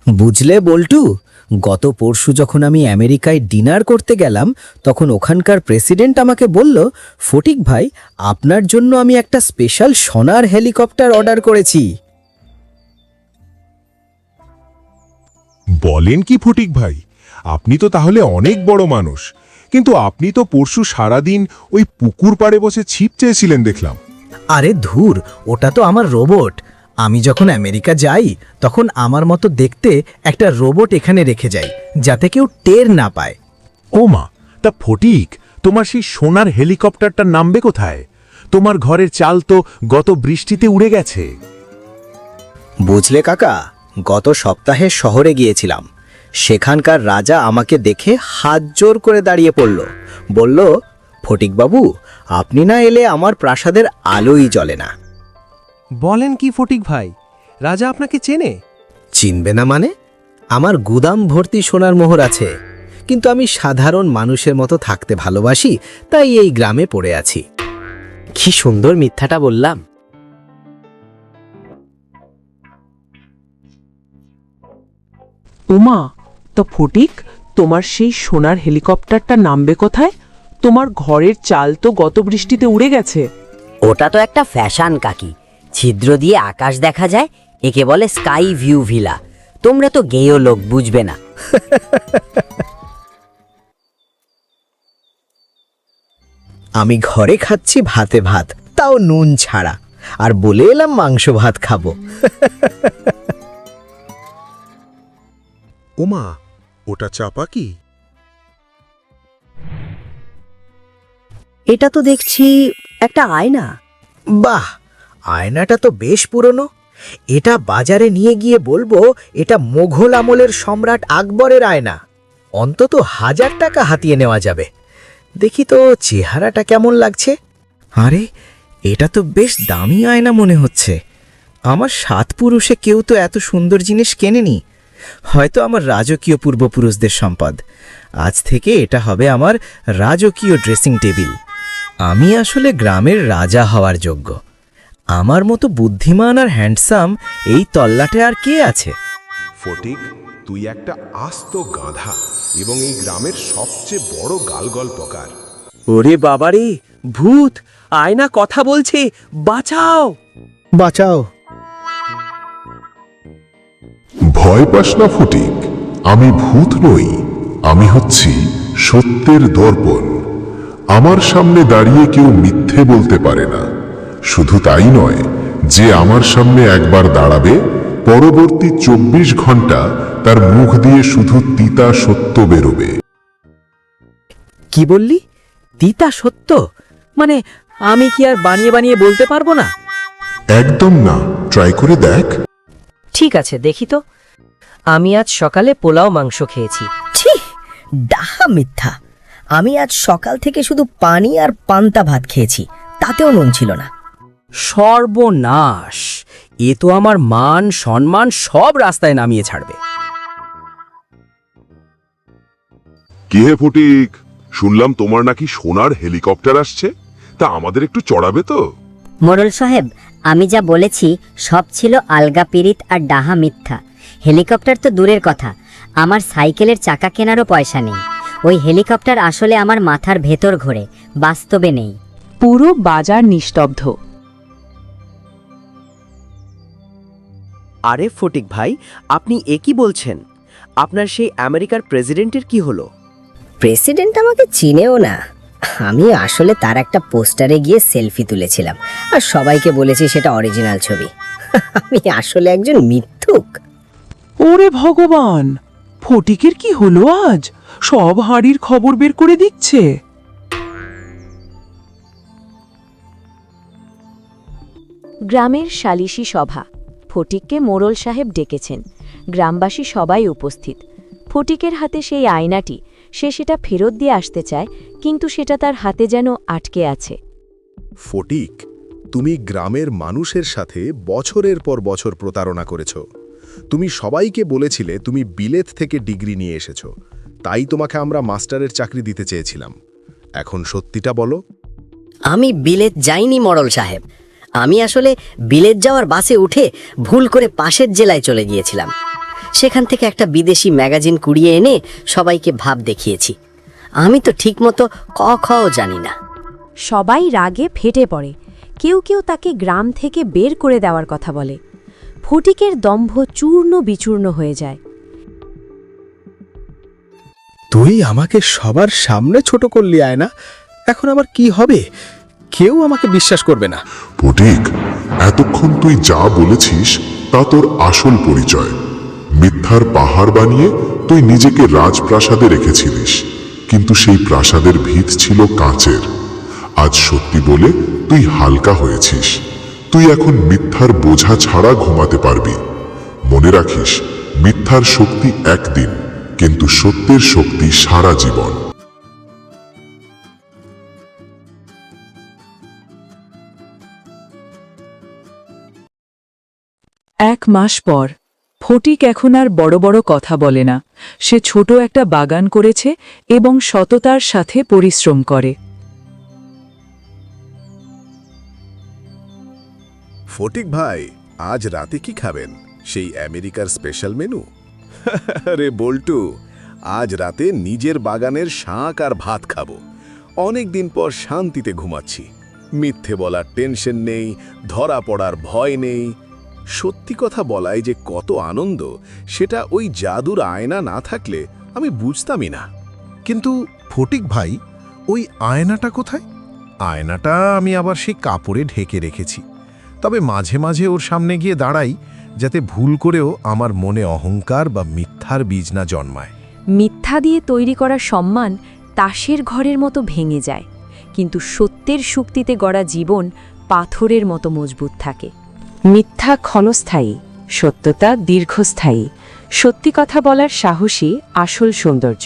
বুঝলে বল্টু, গত পরশু যখন আমি আমেরিকায় ডিনার করতে গেলাম তখন ওখানকার প্রেসিডেন্ট আমাকে বলল, ফটিক ভাই, আপনার জন্য আমি একটা স্পেশাল সোনার হেলিকপ্টার অর্ডার করেছি। বলেন কি ফটিক ভাই, আপনি তো তাহলে অনেক বড় মানুষ, কিন্তু আপনি তো পরশু সারাদিন ওই পুকুর পাড়ে বসে ছিপ চেয়েছিলেন দেখলাম। আরে ধুর, ওটা তো আমার রোবট। আমি যখন আমেরিকা যাই তখন আমার মতো দেখতে একটা রোবট এখানে রেখে যাই, যাতে কেউ টের না পায়। ও মা, তা ফটিক, তোমার সেই সোনার হেলিকপ্টারটা নামবে কোথায়? তোমার ঘরের চাল তো গত বৃষ্টিতে উড়ে গেছে। বুঝলে কাকা, গত সপ্তাহে শহরে গিয়েছিলাম। সেখানকার রাজা আমাকে দেখে হাত জোর করে দাঁড়িয়ে পড়ল, বলল, ফটিকবাবু, আপনি না এলে আমার প্রাসাদের আলোই জ্বলে না। বলেন কি ফটিক ভাই, রাজা আপনাকে চেনে? চিনবে না মানে? আমার গুদাম ভর্তি সোনার মোহর আছে, কিন্তু আমি সাধারণ মানুষের মতো থাকতে ভালোবাসি, তাই এই গ্রামে পড়ে আছি। কি সুন্দর মিথ্যাটা বললাম। ওমা, তো ফটিক, তোমার সেই সোনার হেলিকপ্টারটা নামবে কোথায়? তোমার ঘরের চাল তো গত বৃষ্টিতে উড়ে গেছে। ওটা তো একটা ফ্যাশন কাকি, ছিদ্র দিয়ে আকাশ দেখা যায়, একে বলে স্কাই ভিউ ভিলা। তোমরা তো গেয়ো লোক, বুঝবে না। আমি ঘরে খাচ্ছি ভাতে ভাত, তাও নুন ছাড়া, আর বলে এলাম মাংস ভাত খাবো। ওমা, ওটা চাপা কি? এটা তো দেখছি একটা আয়না। বাহ, আয়নাটা তো বেশ পুরনো। এটা বাজারে নিয়ে গিয়ে বলবো এটা মোঘল আমলের সম্রাট আকবরের আয়না। অন্তত 1000 টাকা হাতিয়ে নেওয়া যাবে। দেখি তো চেহারাটা কেমন লাগছে। আরে, এটা তো বেশ দামি আয়না মনে হচ্ছে। আমার 7 পুরুষে কেউ তো এত সুন্দর জিনিস কেনেনি। হয়তো আমার রাজকীয় পূর্বপুরুষদের সম্পদ। আজ থেকে এটা হবে আমার রাজকীয় ড্রেসিং টেবিল। আমি আসলে গ্রামের রাজা হওয়ার যোগ্য। আমার মতো বুদ্ধিমান আর হ্যান্ডসাম এই তল্লাটে আর কে আছে? ফটিক, তুই একটা আস্ত গাধা এবং এই গ্রামের সবচেয়ে বড় গালগল্পকার। ওরে বাবারে, ভূত! আয়না কথা বলছে, বাঁচাও! বাঁচাও! ভয় পাস না ফটিক, আমি ভূত নই, আমি হচ্ছি সত্যের দর্পণ। আমার সামনে দাঁড়িয়ে কেউ মিথ্যে বলতে পারে না। শুধু তাই নয়, যে আমার সামনে একবার দাঁড়াবে, পরবর্তী 24 ঘন্টা তার মুখ দিয়ে শুধু তিতা সত্য বেরোবে। কি বললি? তিতা সত্য? মানে আমি কি আর বানিয়ে বানিয়ে বলতে পারবো না? একদম না, ট্রাই করে দেখ। ঠিক আছে, দেখি তো। আমি আজ সকালে পোলাও মাংস খেয়েছি। ছি, ডাহা মিথ্যা। আমি আজ সকাল থেকে শুধু পানি আর পান্তা ভাত খেয়েছি, তাতেও নুন ছিল না। সর্বনাশ! এ তো আমার মান সম্মান সব রাস্তায় নামিয়ে ছাড়বে। কি হে ফটিক, শুনলাম তোমার নাকি সোনার হেলিকপ্টার আসছে, তা আমাদের একটু চড়াবে তো? মোড়ল সাহেব, আমি যা বলেছি সব ছিল আলগা পিরিত আর ডাহা মিথ্যা। হেলিকপ্টার তো দূরের কথা, আমার সাইকেলের চাকা কেনারও পয়সা নেই। ওই হেলিকপ্টার আসলে আমার মাথার ভেতর ঘোরে, বাস্তবে নেই। পুরো বাজার নিস্তব্ধ। আরে ফটিক ভাই, আপনি এ কি বলছেন? আপনার সেই আমেরিকার প্রেসিডেন্টের কি হলো? প্রেসিডেন্ট আমাকে চিনেও না। আমি আসলে তার একটা পোস্টারে গিয়ে সেলফি তুলেছিলাম, আর সবাইকে বলেছি সেটা অরিজিনাল ছবি। আমি আসলে একজন মিথ্যুক। ওরে ভগবান, ফটিকের কি হলো আজ? সব হাঁড়ির খবর বের করে দিচ্ছে। গ্রামের সালিশি সভা। ফটিককে মোড়ল সাহেব ডেকেছেন। গ্রামবাসী সবাই উপস্থিত। ফটিকের হাতে সেই আয়নাটি, সে সেটা ফেরত দিয়ে আসতে চায়, কিন্তু সেটা তার হাতে যেন আটকে আছে। ফটিক, তুমি গ্রামের মানুষের সাথে বছরের পর বছর প্রতারণা করেছ। তুমি সবাইকে বলেছিলে তুমি বিলেত থেকে ডিগ্রি নিয়ে এসেছো, তাই তোমাকে আমরা মাস্টারের চাকরি দিতে চেয়েছিলাম। এখন সত্যিটা বলো। আমি বিলেত যাইনি মরল সাহেব। আমি আসলে বিলেত যাওয়ার বাসে উঠে ভুল করে পাশের জেলায় চলে গিয়েছিলাম। সেখান থেকে একটা বিদেশি ম্যাগাজিন কুড়িয়ে এনে সবাইকে ভাব দেখিয়েছি। আমি তো ঠিকমতো ক খও জানি না। সবাই রাগে ফেটে পড়ে। কেউ কেউ তাকে গ্রাম থেকে বের করে দেওয়ার কথা বলে। ফটিকের দম্ভ চূর্ণ বিচূর্ণ হয়ে যায়। তুই আমাকে সবার সামনে ছোট করলি আয়না, এখন আবার কি হবে? কেউ আমাকে বিশ্বাস করবে না। ফটিক, এতক্ষণ তুই যা বলেছিস তা তোর আসল পরিচয়। মিথ্যার পাহাড় বানিয়ে তুই নিজেকে রাজপ্রাসাদে রেখেছিলিস, কিন্তু সেই প্রাসাদের ভিত ছিল কাঁচের। আজ সত্যি বলে তুই হালকা হয়েছিস। তুই এখন মিথ্যার বোঝা ছাড়া ঘুমাতে পারবি। মনে রাখিস, মিথ্যার শক্তি একদিন, কিন্তু সত্যের শক্তি সারা জীবন। 1 মাস পর ফটিক এখন আর বড় বড় কথা বলে না। সে ছোট একটা বাগান করেছে এবং সততার সাথে পরিশ্রম করে। ফটিক ভাই, আজ রাতে কি খাবেন? সেই আমেরিকার স্পেশাল মেনু? আরে বল্টু, আজ রাতে নিজের বাগানের শাক আর ভাত খাবো। অনেক দিন পর শান্তিতে ঘুমাচ্ছি। মিথ্যে বলার টেনশন নেই, ধরা পড়ার ভয় নেই। সত্যি কথা বলাই যে কত আনন্দ, সেটা ওই জাদুর আয়না না থাকলে আমি বুঝতামই না। কিন্তু ফটিক ভাই, ওই আয়নাটা কোথায়? আয়নাটা আমি আবার সেই কাপড়ে ঢেকে রেখেছি। তবে মাঝে মাঝে ওর সামনে গিয়ে দাঁড়াই, যাতে ভুল করেও আমার মনে অহংকার বা মিথ্যার বীজ না জন্মায়। মিথ্যা দিয়ে তৈরি করা সম্মান তাসের ঘরের মতো ভেঙে যায়, কিন্তু সত্যের শক্তিতে গড়া জীবন পাথরের মতো মজবুত থাকে। মিথ্যা ক্ষণস্থায়ী, সত্যতা দীর্ঘস্থায়ী। সত্যি কথা বলার সাহসী আসল সৌন্দর্য।